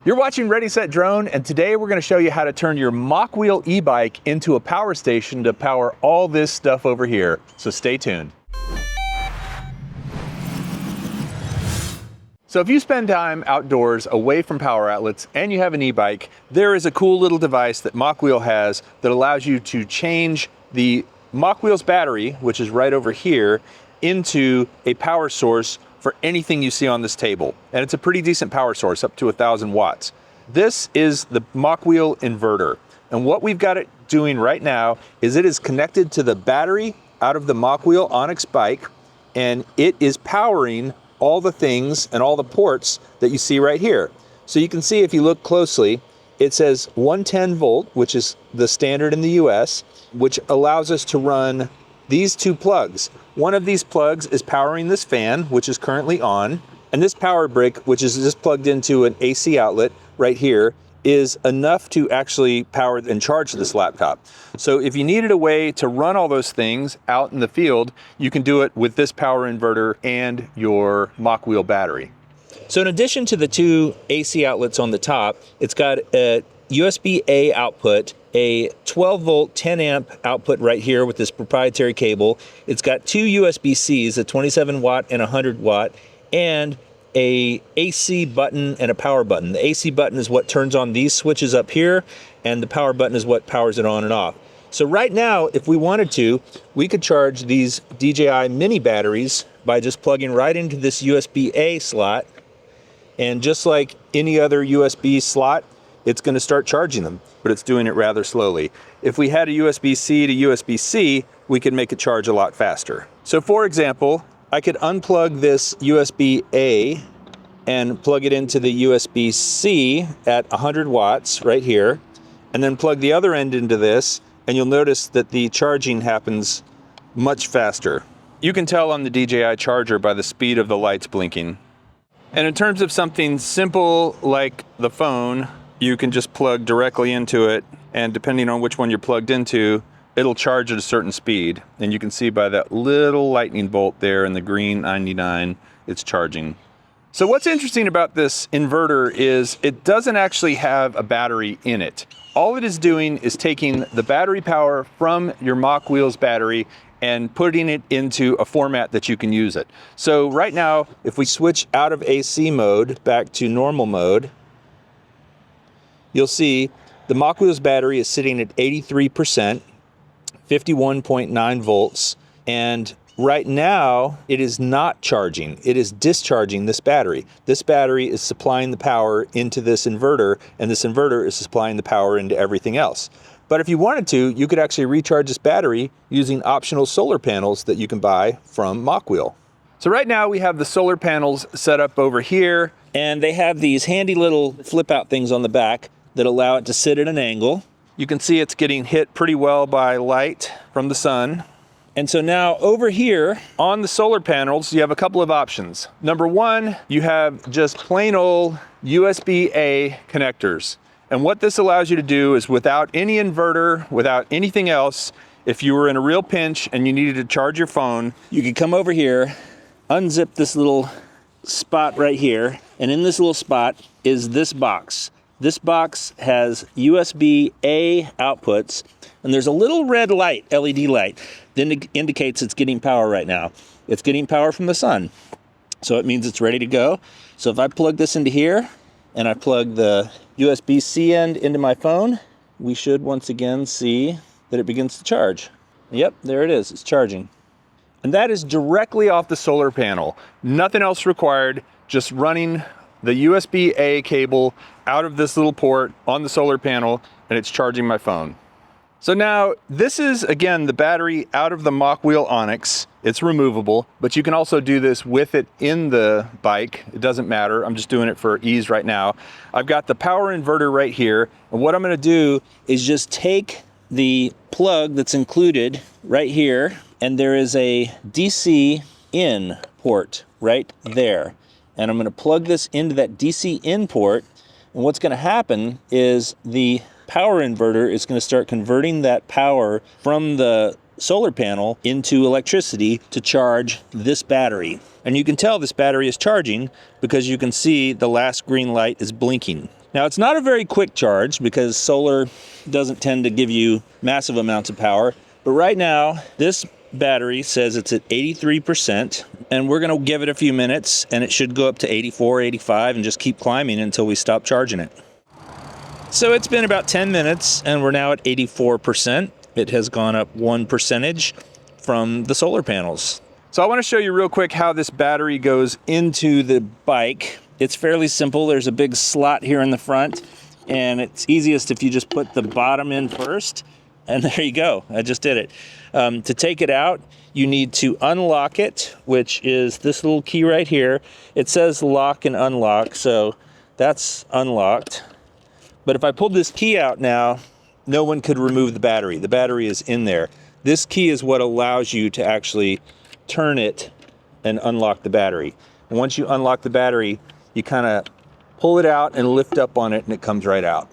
You're watching Ready Set Drone, and today we're going to show you how to turn your Mokwheel eBike into a power station to power all this stuff over here. So stay tuned. So if you spend time outdoors away from power outlets and you have an e-bike, there is a cool little device that Mokwheel has that allows you to change the Mokwheel's battery, which is right over here, into a power source for anything you see on this table. And it's a pretty decent power source, up to 1,000 watts. This is the Mokwheel inverter. And what we've got it doing right now is it is connected to the battery out of the Mokwheel Onyx bike, and it is powering all the things and all the ports that you see right here. So you can see, if you look closely, it says 110 volt, which is the standard in the US, which allows us to run these two plugs. One of these plugs is powering this fan, which is currently on, and this power brick, which is just plugged into an AC outlet right here, is enough to actually power and charge this laptop. So if you needed a way to run all those things out in the field, you can do it with this power inverter and your Mokwheel battery. So in addition to the two AC outlets on the top, it's got a USB-A output, a 12 volt 10 amp output right here with this proprietary cable. It's got two USB-Cs, a 27 watt and 100 watt, and a AC button and a power button. The AC button is what turns on these switches up here, and the power button is what powers it on and off. So right now, if we wanted to, we could charge these DJI mini batteries by just plugging right into this USB-A slot, and just like any other USB slot, it's going to start charging them, but it's doing it rather slowly. If we had a USB-C to USB-C, we could make it charge a lot faster. So for example, I could unplug this USB-A and plug it into the USB-C at 100 watts right here, and then plug the other end into this, and you'll notice that the charging happens much faster. You can tell on the DJI charger by the speed of the lights blinking. And in terms of something simple like the phone, you can just plug directly into it, and depending on which one you're plugged into, it'll charge at a certain speed. And you can see by that little lightning bolt there in the green 99, it's charging. So what's interesting about this inverter is it doesn't actually have a battery in it. All it is doing is taking the battery power from your Mokwheel's battery and putting it into a format that you can use it. So right now, if we switch out of AC mode back to normal mode, you'll see the Mokwheel's battery is sitting at 83%, 51.9 volts, and right now it is not charging. It is discharging this battery. This battery is supplying the power into this inverter, and this inverter is supplying the power into everything else. But if you wanted to, you could actually recharge this battery using optional solar panels that you can buy from Mokwheel. So right now we have the solar panels set up over here, and they have these handy little flip out things on the back that allow it to sit at an angle. You can see it's getting hit pretty well by light from the sun. And so now over here on the solar panels, you have a couple of options. Number one, you have just plain old USB-A connectors. And what this allows you to do is, without any inverter, without anything else, if you were in a real pinch and you needed to charge your phone, you could come over here, unzip this little spot right here, and in this little spot is this box. This box has USB-A outputs, and there's a little red light, LED light, that indicates it's getting power right now. It's getting power from the sun, so it means it's ready to go. So if I plug this into here, and I plug the USB-C end into my phone, we should once again see that it begins to charge. Yep, there it is, it's charging. And that is directly off the solar panel. Nothing else required, just running the USB-A cable out of this little port on the solar panel, and it's charging my phone. So now this is, again, the battery out of the Mokwheel Onyx. It's removable, but you can also do this with it in the bike. It doesn't matter. I'm just doing it for ease right now. I've got the power inverter right here, and what I'm going to do is just take the plug that's included right here, and there is a DC in port right there. And I'm going to plug this into that DC in port, and what's going to happen is the power inverter is going to start converting that power from the solar panel into electricity to charge this battery. And you can tell this battery is charging because you can see the last green light is blinking. Now, it's not a very quick charge because solar doesn't tend to give you massive amounts of power. But right now, this battery says it's at 83%, and we're going to give it a few minutes, and it should go up to 84, 85, and just keep climbing until we stop charging it. So it's been about 10 minutes, and we're now at 84%. It has gone up 1% from the solar panels. So I want to show you real quick how this battery goes into the bike. It's fairly simple. There's a big slot here in the front, and it's easiest if you just put the bottom in first, and there you go. I just did it. To take it out, you need to unlock it, which is this little key right here. It says lock and unlock, so that's unlocked. But if I pulled this key out now, no one could remove the battery. The battery is in there. This key is what allows you to actually turn it and unlock the battery. And once you unlock the battery, you kind of pull it out and lift up on it, and it comes right out.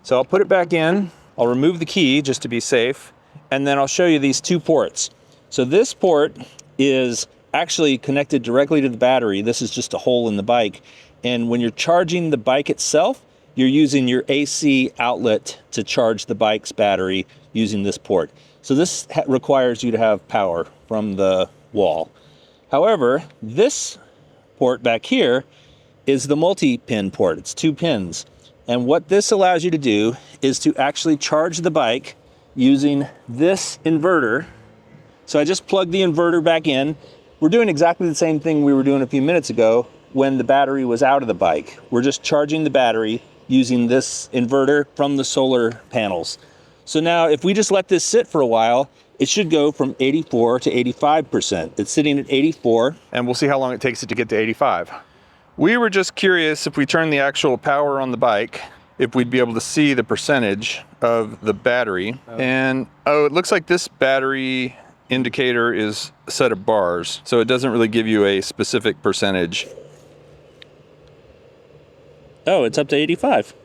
So I'll put it back in. I'll remove the key just to be safe, and then I'll show you these two ports. So this port is actually connected directly to the battery. This is just a hole in the bike. And when you're charging the bike itself, you're using your AC outlet to charge the bike's battery using this port. So this requires you to have power from the wall. However, this port back here is the multi-pin port. It's 2 pins. And what this allows you to do is to actually charge the bike using this inverter. So I just plugged the inverter back in. We're doing exactly the same thing we were doing a few minutes ago when the battery was out of the bike. We're just charging the battery using this inverter from the solar panels. So now if we just let this sit for a while, it should go from 84 to 85%. It's sitting at 84. And we'll see how long it takes it to get to 85. We were just curious if we turn the actual power on the bike, if we'd be able to see the percentage of the battery. And it looks like this battery indicator is a set of bars, so it doesn't really give you a specific percentage. Oh, it's up to 85.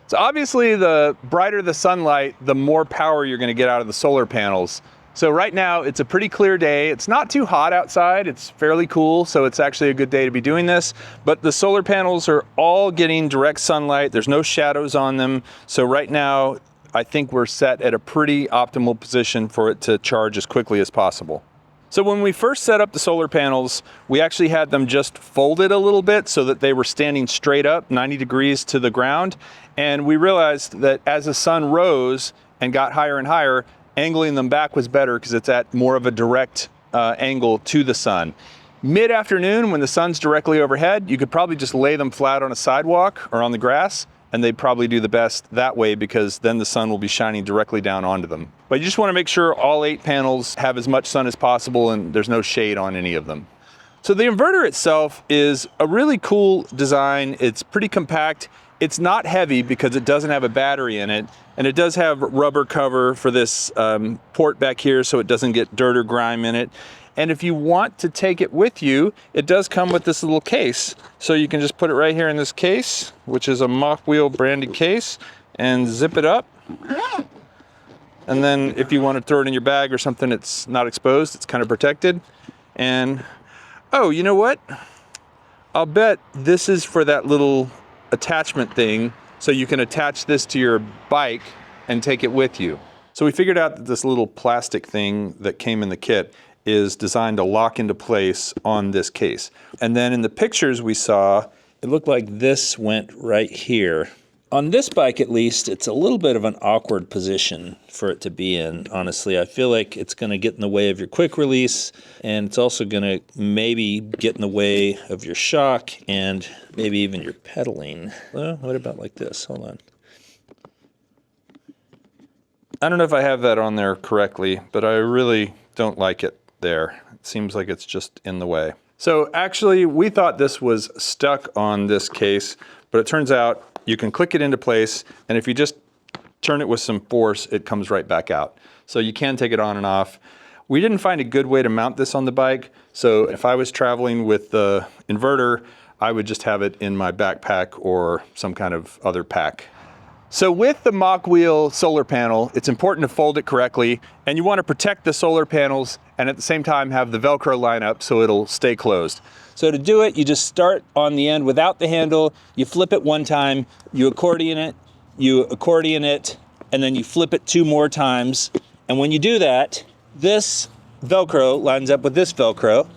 So obviously the brighter the sunlight, the more power you're going to get out of the solar panels. So right now it's a pretty clear day. It's not too hot outside. It's fairly cool, so it's actually a good day to be doing this. But the solar panels are all getting direct sunlight. There's no shadows on them. So right now I think we're set at a pretty optimal position for it to charge as quickly as possible. So when we first set up the solar panels, we actually had them just folded a little bit so that they were standing straight up 90 degrees to the ground. And we realized that as the sun rose and got higher and higher, angling them back was better because it's at more of a direct angle to the sun. Mid-afternoon, when the sun's directly overhead, you could probably just lay them flat on a sidewalk or on the grass, and they'd probably do the best that way because then the sun will be shining directly down onto them. But you just want to make sure all 8 panels have as much sun as possible and there's no shade on any of them. So the inverter itself is a really cool design. It's pretty compact. It's not heavy because it doesn't have a battery in it, and it does have rubber cover for this port back here so it doesn't get dirt or grime in it. And if you want to take it with you, it does come with this little case. So you can just put it right here in this case, which is a Mokwheel branded case, and zip it up. And then if you want to throw it in your bag or something, it's not exposed, it's kind of protected. And, oh, you know what? I'll bet this is for that little attachment thing, so you can attach this to your bike and take it with you. So we figured out that this little plastic thing that came in the kit is designed to lock into place on this case. And then in the pictures we saw, It looked like this went right here. On this bike, at least, it's a little bit of an awkward position for it to be in, honestly. I feel like it's going to get in the way of your quick release, and it's also going to maybe get in the way of your shock and maybe even your pedaling. Well, what about like this? Hold on. I don't know if I have that on there correctly, but I really don't like it there. It seems like it's just in the way. So actually, we thought this was stuck on this case, but it turns out you can click it into place, and if you just turn it with some force, it comes right back out. So you can take it on and off. We didn't find a good way to mount this on the bike, so if I was traveling with the inverter, I would just have it in my backpack or some kind of other pack. So with the Mokwheel solar panel, it's important to fold it correctly, and you want to protect the solar panels and at the same time have the Velcro line up so it'll stay closed. So to do it, you just start on the end without the handle, you flip it one time, you accordion it, and then you flip it 2 more times. And when you do that, this Velcro lines up with this Velcro,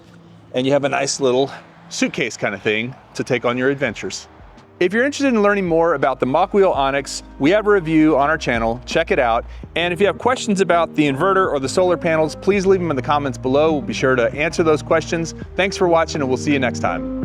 and you have a nice little suitcase kind of thing to take on your adventures. If you're interested in learning more about the Mokwheel Onyx, we have a review on our channel, check it out. And if you have questions about the inverter or the solar panels, please leave them in the comments below. We'll be sure to answer those questions. Thanks for watching, and we'll see you next time.